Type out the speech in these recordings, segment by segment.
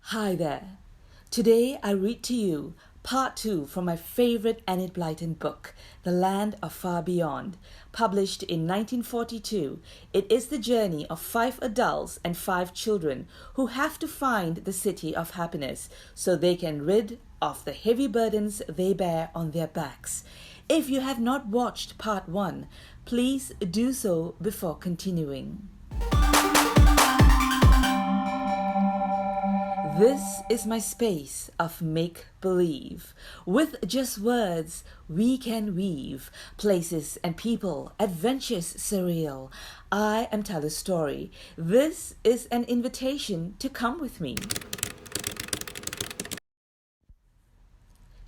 Hi there. Today I read to you part 2 from my favorite Enid Blyton book, The Land of Far Beyond. Published in 1942, it is the journey of 5 adults and 5 children who have to find the city of happiness so they can rid of the heavy burdens they bear on their backs. If you have not watched part 1, please do so before continuing. This is my space of make-believe. With just words, we can weave places and people, adventures surreal. I am Tell a Story. This is an invitation to come with me.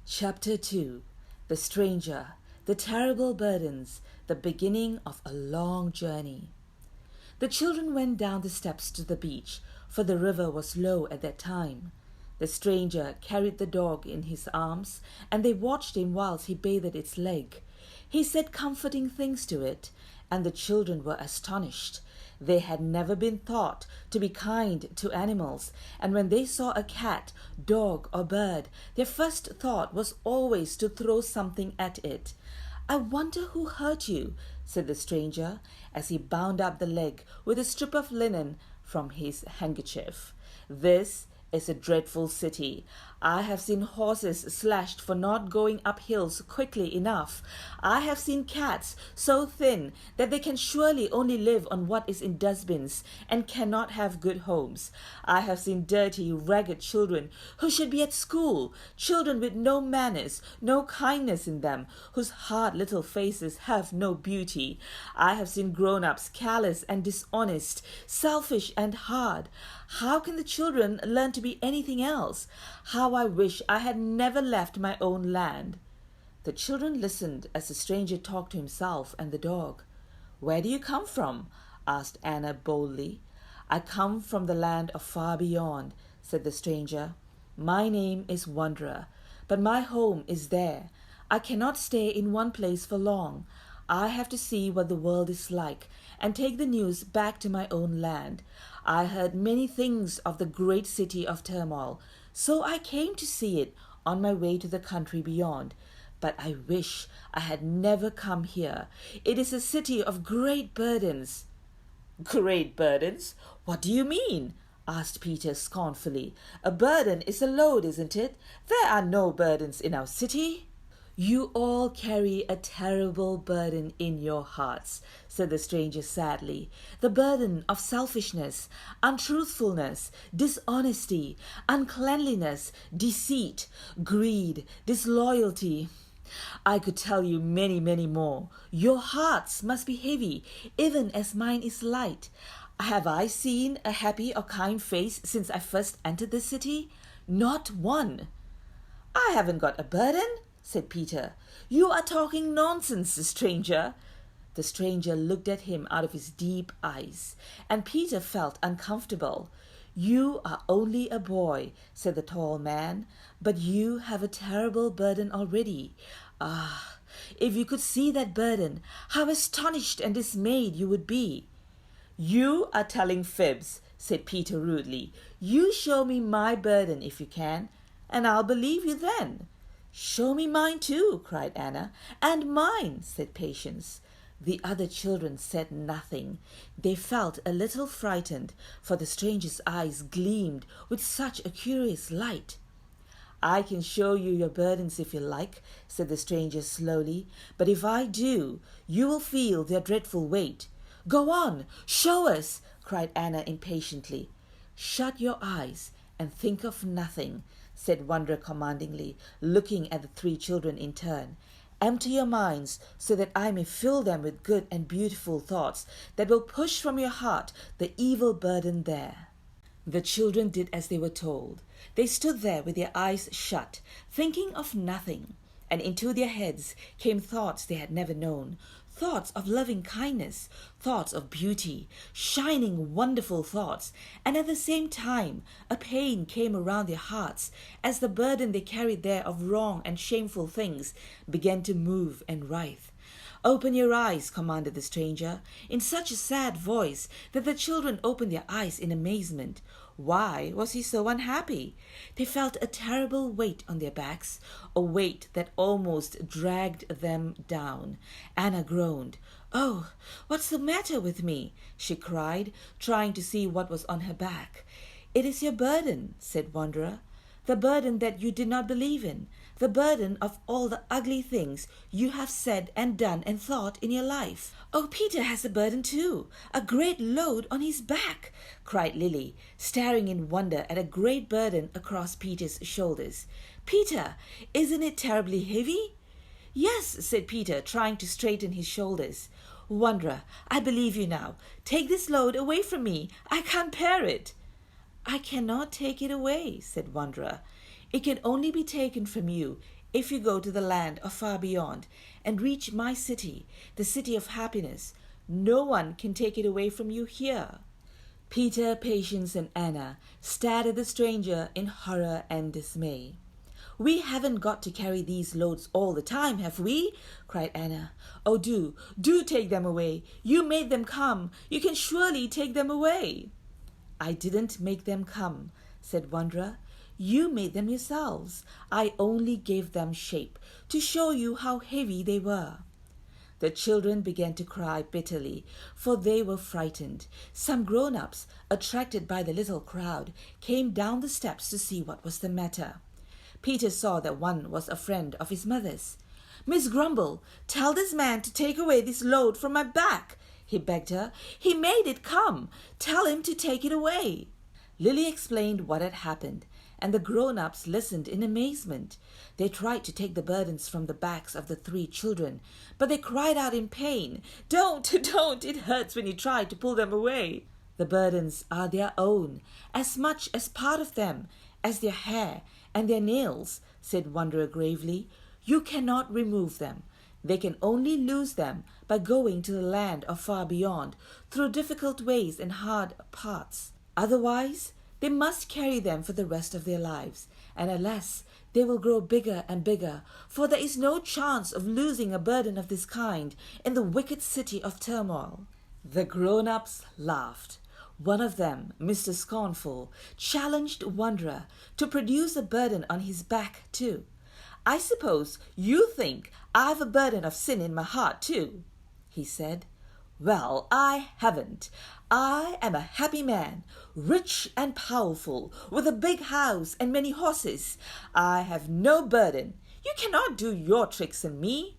Chapter 2. The Stranger, the Terrible Burdens, the beginning of a long journey. The children went down the steps to the beach, for the river was low at that time. The stranger carried the dog in his arms, and they watched him whilst he bathed its leg. He said comforting things to it, and the children were astonished. They had never been taught to be kind to animals, and when they saw a cat, dog, or bird, their first thought was always to throw something at it. "I wonder who hurt you," said the stranger, as he bound up the leg with a strip of linen from his handkerchief. "This is a dreadful city. I have seen horses slashed for not going up hills quickly enough. I have seen cats so thin that they can surely only live on what is in dustbins and cannot have good homes. I have seen dirty, ragged children who should be at school, children with no manners, no kindness in them, whose hard little faces have no beauty. I have seen grown-ups callous and dishonest, selfish and hard. How can the children learn to be anything else? How I wish I had never left my own land." The children listened as the stranger talked to himself and the dog. "Where do you come from?" asked Anna boldly. "I come from the land of far beyond," said the stranger. "My name is Wanderer, but my home is there. I cannot stay in one place for long. I have to see what the world is like and take the news back to my own land. I heard many things of the great city of turmoil, so I came to see it on my way to the country beyond. But I wish I had never come here. It is a city of great burdens." "Great burdens? What do you mean?" asked Peter scornfully. "A burden is a load, isn't it? There are no burdens in our city." "You all carry a terrible burden in your hearts," said the stranger sadly. "The burden of selfishness, untruthfulness, dishonesty, uncleanliness, deceit, greed, disloyalty. I could tell you many, many more. Your hearts must be heavy, even as mine is light. Have I seen a happy or kind face since I first entered the city? Not one." "I haven't got a burden," said Peter. "You are talking nonsense, stranger." The stranger looked at him out of his deep eyes, and Peter felt uncomfortable. "You are only a boy," said the tall man, "but you have a terrible burden already. Ah, if you could see that burden, how astonished and dismayed you would be." "You are telling fibs," said Peter rudely. "You show me my burden if you can, and I'll believe you then." "Show me mine too," cried Anna. "And mine," said Patience. The other children said nothing. They felt a little frightened, for the stranger's eyes gleamed with such a curious light. "I can show you your burdens if you like," said the stranger slowly, "but if I do, you will feel their dreadful weight." "Go on, show us," cried Anna impatiently. "Shut your eyes and think of nothing," said Wanderer commandingly, looking at the 3 children in turn. "Empty your minds so that I may fill them with good and beautiful thoughts that will push from your heart the evil burden there." The children did as they were told. They stood there with their eyes shut, thinking of nothing, and into their heads came thoughts they had never known, thoughts of loving kindness, thoughts of beauty, shining, wonderful thoughts, and at the same time a pain came around their hearts as the burden they carried there of wrong and shameful things began to move and writhe. "Open your eyes," commanded the stranger, in such a sad voice that the children opened their eyes in amazement. Why was he so unhappy? They felt a terrible weight on their backs, a weight that almost dragged them down. Anna groaned. "Oh, what's the matter with me?" she cried, trying to see what was on her back. "It is your burden," said Wanderer. "The burden that you did not believe in, the burden of all the ugly things you have said and done and thought in your life." "Oh, Peter has a burden too, a great load on his back," cried Lily, staring in wonder at a great burden across Peter's shoulders. "Peter, isn't it terribly heavy?" "Yes," said Peter, trying to straighten his shoulders. "Wanderer, I believe you now. Take this load away from me. I can't bear it." "I cannot take it away," said Wanderer. "It can only be taken from you if you go to the land of far beyond and reach my city, the city of happiness. No one can take it away from you here." Peter, Patience, and Anna stared at the stranger in horror and dismay. "We haven't got to carry these loads all the time, have we?" cried Anna. "Oh, do take them away. You made them come. You can surely take them away." "I didn't make them come," said Wanderer. "You made them yourselves. I only gave them shape to show you how heavy they were." The children began to cry bitterly, for they were frightened. Some grown-ups, attracted by the little crowd, came down the steps to see what was the matter. Peter saw that one was a friend of his mother's. "Miss Grumble, tell this man to take away this load from my back," he begged her. "He made it come. Tell him to take it away." Lily explained what had happened, and the grown-ups listened in amazement. They tried to take the burdens from the backs of the 3 children, but they cried out in pain, "Don't, don't! It hurts when you try to pull them away." "The burdens are their own, as much as part of them as their hair and their nails," said Wanderer gravely. "You cannot remove them. They can only lose them by going to the land of far beyond, through difficult ways and hard paths. Otherwise, they must carry them for the rest of their lives, and alas, they will grow bigger and bigger, for there is no chance of losing a burden of this kind in the wicked city of turmoil." The grown-ups laughed. One of them, Mr. Scornful, challenged Wanderer to produce a burden on his back too. "I suppose you think I've a burden of sin in my heart too," he said. "Well, I haven't. I am a happy man, rich and powerful, with a big house and many horses. I have no burden. You cannot do your tricks on me."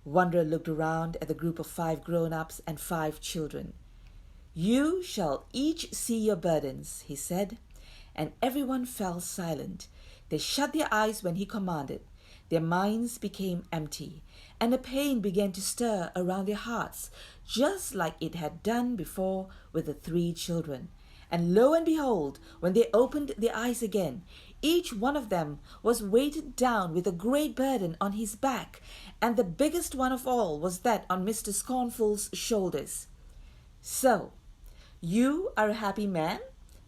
Wanderer looked around at the group of 5 grown-ups and 5 children. "You shall each see your burdens," he said, and everyone fell silent. They shut their eyes when he commanded. Their minds became empty, and a pain began to stir around their hearts, just like it had done before with the 3 children. And lo and behold, when they opened their eyes again, each one of them was weighted down with a great burden on his back, and the biggest one of all was that on Mr. Scornful's shoulders. "So, you are a happy man?"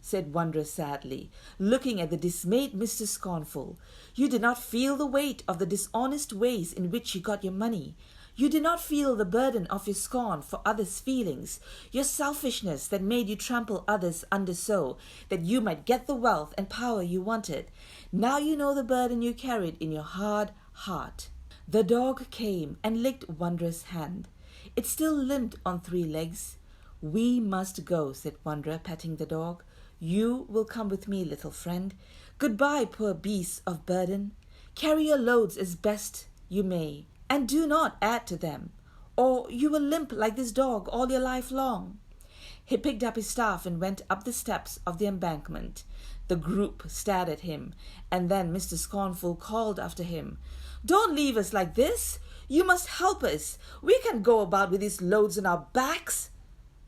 said Wanderer sadly, looking at the dismayed Mr. Scornful. "You did not feel the weight of the dishonest ways in which you got your money. You did not feel the burden of your scorn for others' feelings, your selfishness that made you trample others under so that you might get the wealth and power you wanted. Now you know the burden you carried in your hard heart." The dog came and licked Wanderer's hand. It still limped on 3 legs. "We must go," said Wanderer, patting the dog. "You will come with me, little friend. Goodbye, poor beasts of burden. Carry your loads as best you may, and do not add to them, or you will limp like this dog all your life long." He picked up his staff and went up the steps of the embankment. The group stared at him, and then Mr. Scornful called after him, "Don't leave us like this. You must help us. We can't go about with these loads on our backs."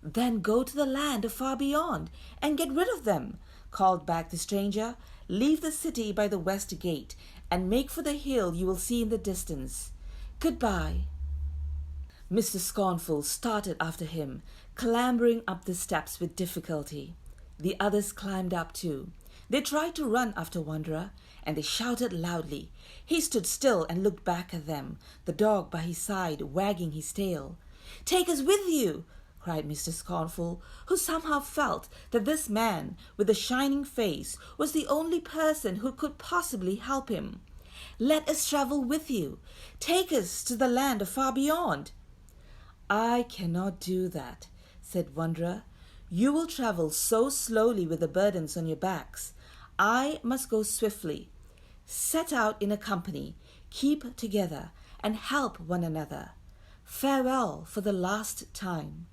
"Then go to the land of far beyond and get rid of them," called back the stranger. "Leave the city by the west gate and make for the hill you will see in the distance. Goodbye." Mr. Scornful started after him, clambering up the steps with difficulty. The others climbed up too. They tried to run after Wanderer, and they shouted loudly. He stood still and looked back at them, the dog by his side wagging his tail. "Take us with you," cried Mr. Scornful, who somehow felt that this man with the shining face was the only person who could possibly help him. "Let us travel with you. Take us to the land of far beyond." "I cannot do that," said Wanderer. "You will travel so slowly with the burdens on your backs. I must go swiftly. Set out in a company, keep together, and help one another. Farewell for the last time."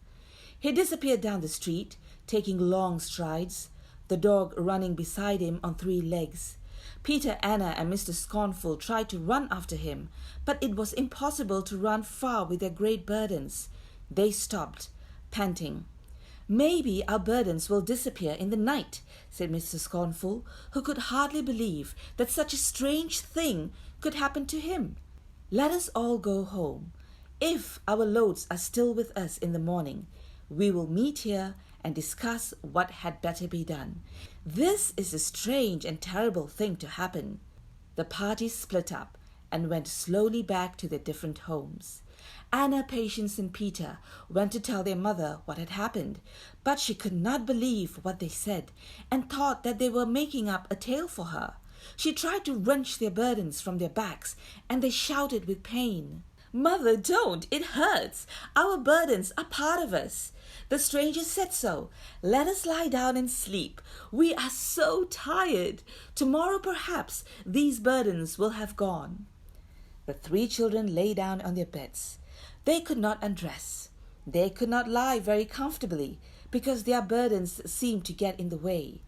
He disappeared down the street, taking long strides, the dog running beside him on 3 legs. Peter, Anna, and Mr. Scornful tried to run after him, but it was impossible to run far with their great burdens. They stopped, panting. "Maybe our burdens will disappear in the night," said Mr. Scornful, who could hardly believe that such a strange thing could happen to him. "Let us all go home. If our loads are still with us in the morning, we will meet here and discuss what had better be done. This is a strange and terrible thing to happen." The party split up and went slowly back to their different homes. Anna, Patience, and Peter went to tell their mother what had happened, but she could not believe what they said and thought that they were making up a tale for her. She tried to wrench their burdens from their backs, and they shouted with pain. "Mother, don't! It hurts! Our burdens are part of us. The stranger said so. Let us lie down and sleep. We are so tired. Tomorrow, perhaps, these burdens will have gone." The 3 children lay down on their beds. They could not undress. They could not lie very comfortably because their burdens seemed to get in the way.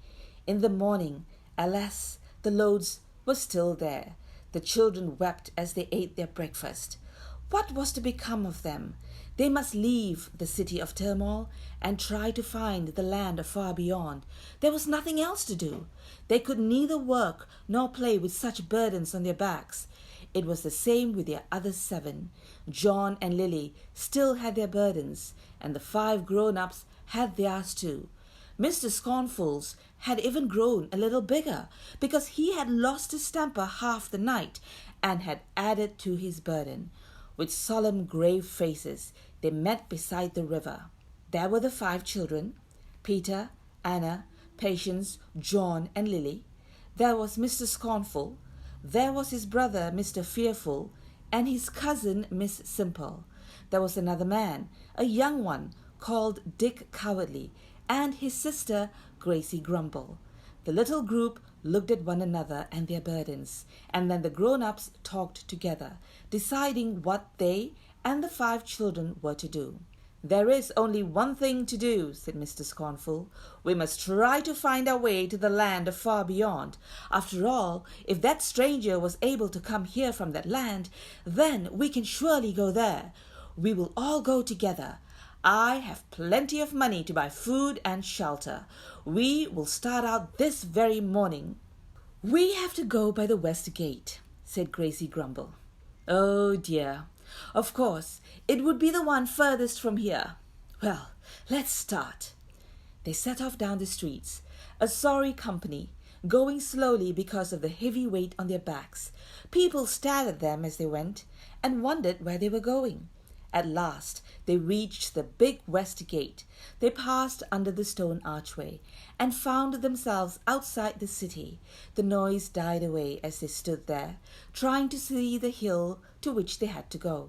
In the morning, alas, the loads were still there. The children wept as they ate their breakfast. What was to become of them? They must leave the city of turmoil and try to find the land of far beyond. There was nothing else to do. They could neither work nor play with such burdens on their backs. It was the same with their other 7. John and Lily still had their burdens, and the 5 grown-ups had theirs too. Mr. Scornful's had even grown a little bigger because he had lost his temper half the night and had added to his burden. With solemn, grave faces, they met beside the river. There were the 5 children, Peter, Anna, Patience, John, and Lily. There was Mr. Scornful. There was his brother, Mr. Fearful, and his cousin, Miss Simple. There was another man, a young one, called Dick Cowardly, and his sister, Gracie Grumble. The little group looked at one another and their burdens, and then the grown-ups talked together, deciding what they and the 5 children were to do. "There is only one thing to do," said Mr. Scornful. "We must try to find our way to the land of far beyond. After all, if that stranger was able to come here from that land, then we can surely go there. We will all go together. I have plenty of money to buy food and shelter. We will start out this very morning." "We have to go by the west gate," said Gracie Grumble. "Oh dear. Of course, it would be the one furthest from here. Well, let's start." They set off down the streets, a sorry company, going slowly because of the heavy weight on their backs. People stared at them as they went and wondered where they were going. At last, they reached the big west gate. They passed under the stone archway and found themselves outside the city. The noise died away as they stood there, trying to see the hill to which they had to go.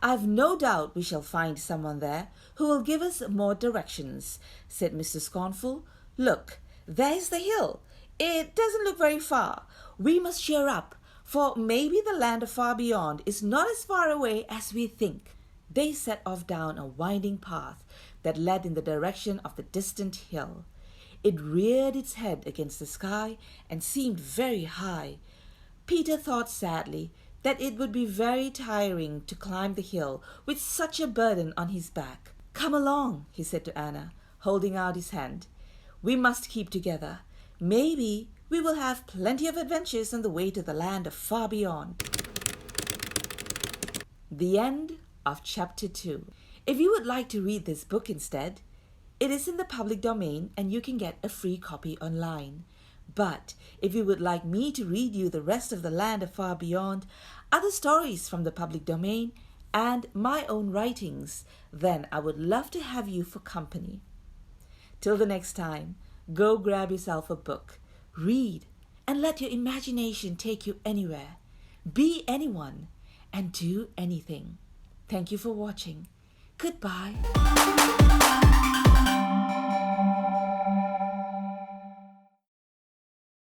"I've no doubt we shall find someone there who will give us more directions," said Mr. Scornful. "Look, there's the hill. It doesn't look very far. We must cheer up, for maybe the land of far beyond is not as far away as we think." They set off down a winding path that led in the direction of the distant hill. It reared its head against the sky and seemed very high. Peter thought sadly that it would be very tiring to climb the hill with such a burden on his back. "Come along," he said to Anna, holding out his hand. "We must keep together. Maybe we will have plenty of adventures on the way to the land of far beyond." The end of Chapter 2. If you would like to read this book instead, it is in the public domain and you can get a free copy online. But if you would like me to read you the rest of the land of far beyond, other stories from the public domain, and my own writings, then I would love to have you for company. Till the next time, go grab yourself a book, read, and let your imagination take you anywhere. Be anyone and do anything. Thank you for watching. Goodbye.